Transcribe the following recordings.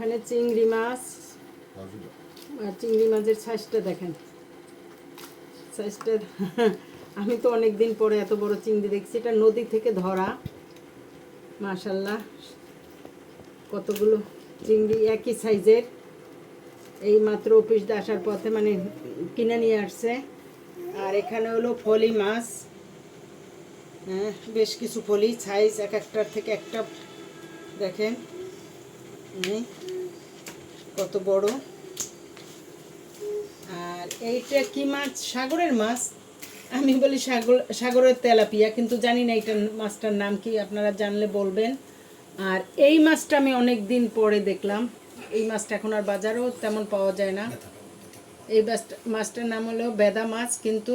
এখানে চিংড়ি মাছ, আর চিংড়ি মাছের সাইজটা দেখেন, সাইজটা আমি তো অনেক দিন পরে এত বড় চিংড়ি দেখছি। এটা নদী থেকে ধরা, মাশাল্লাহ কতগুলো চিংড়ি একই সাইজের। এই মাত্র অফিস দিয়ে আসার পথে মানে কিনে নিয়ে আসছে। আর এখানে হলো ফলি মাছ, হ্যাঁ বেশ কিছু ফলি, সাইজ এক একটার থেকে একটা দেখেন কত বড়। আর এইটা কি মাছ? সাগরের মাছ। আমি বলি সাগরের তেলাপিয়া, কিন্তু জানি না এইটার মাছটার নাম কি, আপনারা জানলে বলবেন। আর এই মাছটা আমি অনেক দিন পরে দেখলাম। এই মাছটা এখন আর বাজারেও তেমন পাওয়া যায় না। এই মাছটার নাম হলো বেদা মাছ, কিন্তু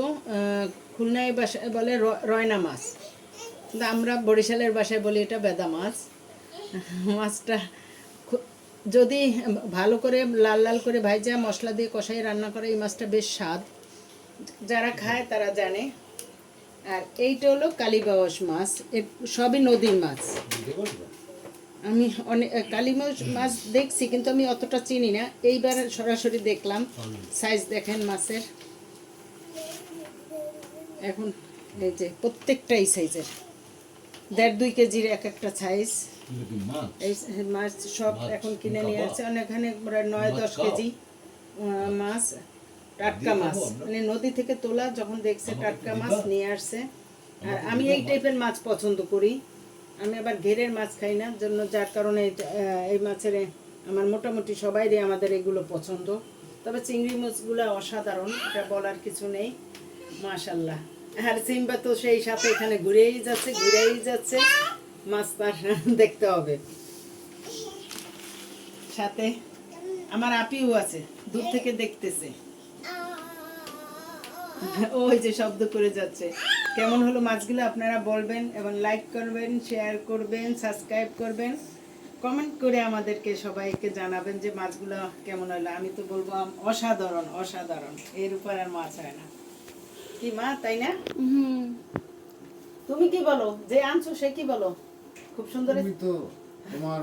খুলনায় বাসায় বলে রয়না মাছ, কিন্তু আমরা বরিশালের বাসায় বলি এটা বেদা মাছ। মাছটা যদি ভালো করে লাল লাল করে ভাজা মশলা দিয়ে কষাই রান্না করে এই মাছটা বেশ স্বাদ, যারা খায় তারা জানে। আর এইটা হলো কালীবাউস মাছ, সবই নদীর মাছ। আমি অনেক কালীবাউস মাছ দেখছি, কিন্তু আমি অতটা চিনি না, এইবার সরাসরি দেখলাম। সাইজ দেখেন মাছের, এখন এই যে প্রত্যেকটাই সাইজের 1.5-2 কেজির এক একটা সাইজ। এই মাছ সব এখন কিনে নিয়ে আসছে, অনেকখানে প্রায় 9-10 কেজি মাছ, টাটকা মাছ, মানে নদী থেকে তোলা, যখন দেখছে টাটকা মাছ নিয়ে আসছে। আর আমি এই টাইপের মাছ পছন্দ করি, আমি আবার ঘেরের মাছ খাই না, জন্য যার কারণে এই মাছের আমার মোটামুটি সবাইরই আমাদের এগুলো পছন্দ। তবে চিংড়ি মাছগুলো অসাধারণ, এটা বলার কিছু নেই, মাশাল্লাহ। আর সিম্বা তো সেই সাথে এখানে ঘুরেই যাচ্ছে, মাছ তার দেখতে হবে। সাথে আমার আপিও আছে, দূর থেকে দেখতেছে, ওই যে শব্দ করে যাচ্ছে। কেমন হলো মাছগুলো আপনারা বলবেন, এবং লাইক করবেন, শেয়ার করবেন, সাবস্ক্রাইব করবেন, কমেন্ট করে আমাদেরকে সবাইকে জানাবেন যে মাছগুলো কেমন হলো। আমি তো বলবো অসাধারণ, অসাধারণ, এর উপর আর মাছ হয় না। কি মা, তাই না? তুমি কি বলো? যে আনছো সে কি বলো? খুব সুন্দর। তুমি তো তোমার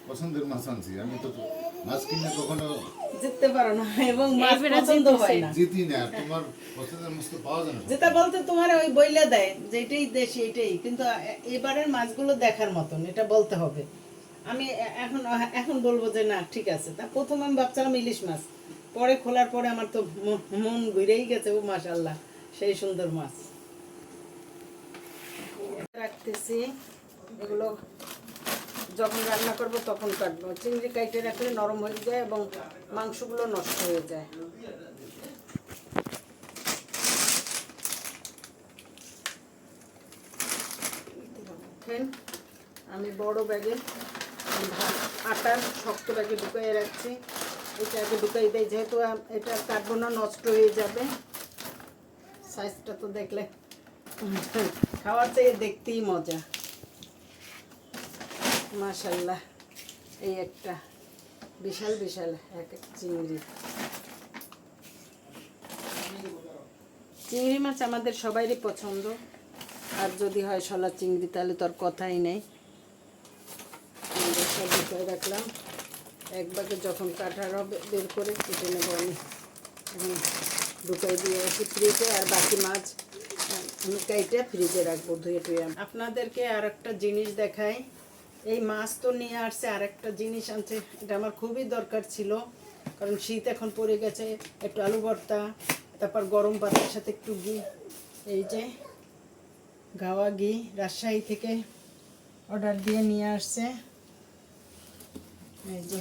পছন্দের মাছ আনছি, আমি তো মাছ কিনে কখনো জিততে পারো না, এবং মাছ পছন্দ হয় না, জিতি না। তোমার পছন্দের মাছ তো পাওয়া যায় না। যেটা বলতে তোমার ওই বইলে দেয় যে এটাই দেশি এটাই, কিন্তু এবারের মাছগুলো দেখার মতন, এটা বলতে হবে। আমি এখন বলবো যে না ঠিক আছে। তা প্রথম আমি ভাবছিলাম ইলিশ মাছ, পরে খোলার পরে আমার তো মন ঘুরেই গেছে, ও মাশাআল্লাহ সেই সুন্দর মাছ। রাখতেছি এগুলো, যখন রান্না করব তখন কাটবো। চিংড়ি কাটে রাখলে নরম হয়ে যায় এবং মাংসগুলো নষ্ট হয়ে যায়। আমি বড় ব্যাগে আটার শক্ত ব্যাগে ঢুকাইয়ে রাখছি, এটা আগে ঢুকাই দেয়, যেহেতু এটা কাটবো না, নষ্ট হয়ে যাবে। সাইজটা তো দেখলে খাওয়ার চেয়ে দেখতেই মজা, মাশাল্লাহ। এই একটা বিশাল বিশাল এক চিংড়ি। চিংড়ি মাছ আমাদের সবারই পছন্দ, আর যদি হয় শলা চিংড়ি তাহলে তো আর কথাই নেই। সব ঢুকাই রাখলাম, এক বাগে যখন কাটার হবে বের করে কেটে নেব। আমি ঢুকাই দিয়ে আসি ফ্রিজে, আর বাকি মাছ আমি কাইটে ফ্রিজে রাখবো ধুয়ে টুয়ে। আপনাদেরকে আর একটা জিনিস দেখাই, এই মাছ তো নিয়ে আসছে, আর একটা জিনিস আনছে, এটা আমার খুবই দরকার ছিল, কারণ শীত এখন পড়ে গেছে। একটু আলু ভর্তা, তারপর গরম ভাতের সাথে একটু ঘি, এই যে গাওয়া ঘি রাজশাহী থেকে অর্ডার দিয়ে নিয়ে আসছে। এই যে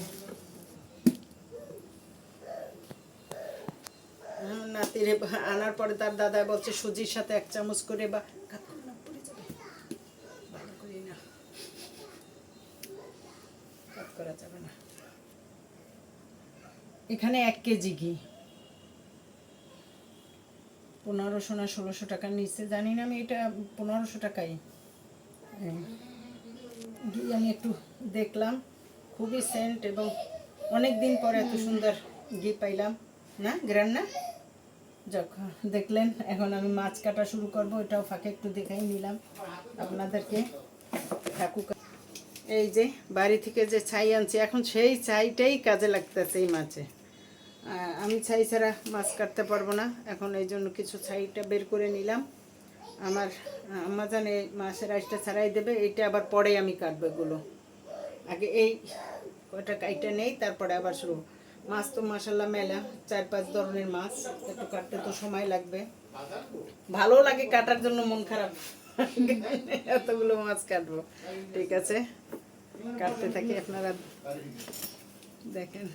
নাতিরে আনার পরে তার দাদা বলছে সুজির সাথে 1 চামচ করে, বা ভালো করি না, কাট করা যাবে না। এখানে 1 কেজি ঘি 1500 না 1600 টাকা নিচ্ছে, জানি না, আমি এটা 1500 টাকাই ঘি। আমি একটু দেখলাম, খুবই সেন্ট, এবং অনেক দিন পরে এত সুন্দর ঘি পাইলাম না, গ্রান না। যখন দেখলেন, এখন আমি মাছ কাটা শুরু করব, এটাও ফাঁকে একটু দেখাই নিলাম আপনাদেরকে। থাকুক। এই যে বাড়ি থেকে যে ছাই আনছি, এখন সেই ছাইটাই কাজে লাগতেছে এই মাছে। আমি ছাই ছাড়া মাছ কাটতে পারবো না, এখন এই জন্য কিছু ছাইটা বের করে নিলাম। আমার আম্মা জানে মাছের আইসটা ছাড়াই দেবে, এইটা আবার পরে আমি কাটবো এগুলো। আগে এই কয়টা কাইটা নেই, তারপরে আবার শুরু। মাছ তো মাসাল্লাহ মেলা, 4-5 ধরনের মাছ, একটু কাটতে তো সময় লাগবে। ভালো লাগে কাটার জন্য, মন খারাপ এতগুলো মাছ কাটবো। ঠিক আছে, কাটতে থাকি, আপনারা দেখেন।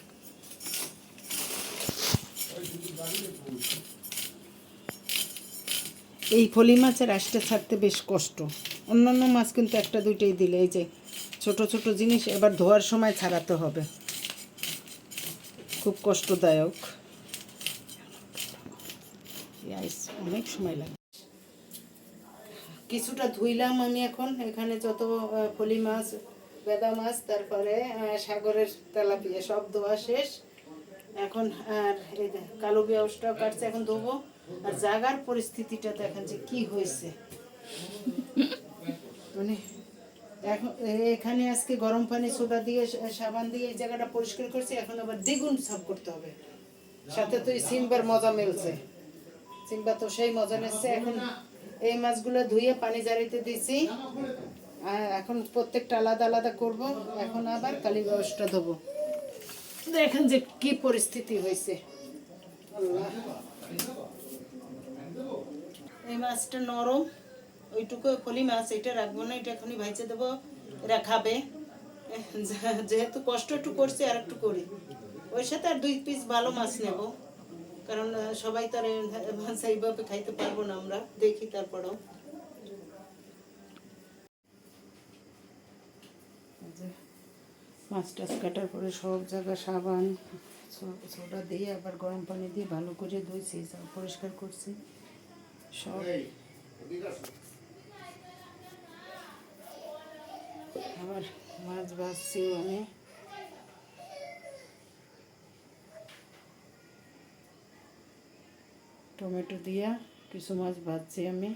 এই ফলি মাছের আঁশটা ছাড়তে বেশ কষ্ট। অন্যান্য মাছ কিন্তু একটা দুইটাই দিলে, এই যে ছোট ছোট জিনিস এবার ধোয়ার সময় ছাড়াতে হবে, খুব কষ্টদায়ক। অনেক সময় লাগে। কিছুটা ধুইলাম আমি, এখন এখানে যত ফলি মাছ, বেদা মাছ, তারপরে সাগরের তেলাপিয়া সব ধোয়া শেষ। এখন আর এই কালো পেঁয়াজটাও কাটছে, এখন ধোবো। আর জাগার পরিস্থিতিটা দেখেন যে কি হয়েছে, মানে এখন এখানে আজকে গরম পানি সোডা দিয়ে সাবান দিয়ে এই জায়গাটা পরিষ্কার করছি, এখন আবার দ্বিগুণ সাফ করতে হবে। সাথে তো এই সিম্বার মজা মিলছে, সিম্বা তো সেই মজা নিচ্ছে। এখন এই মাছগুলো ধুয়ে পানি জারিতে দিছি, আর এখন প্রত্যেকটা আলাদা আলাদা করব। এখন আবার কালী ব্যবস্থা ধোবো। দেখেন যে কি পরিস্থিতি হয়েছে। আল্লাহ, এই মাছটা নরম, ওইটুকু ফলি মাছ, এটা রাখবো না, এটা এখনই ভাইজে দেবো, এরা খাবে। যেহেতু কষ্ট একটু করছি, আর একটু করি। ওই সাথে আর 2 পিস ভালো মাছ নেব, কারণ সবাই তো আর মাছ এইভাবে খাইতে পারবো না আমরা, দেখি তারপরও। মাছ টাছ কাটার পরে সব জায়গায় সাবান সোডা দিয়ে আবার গরম পানি দিয়ে ভালো করে ধুইছি, পরিষ্কার করছি সব। আবার মাছ ভাজছি আমি, টমেটো দিয়া কিছু মাছ ভাজছি আমি।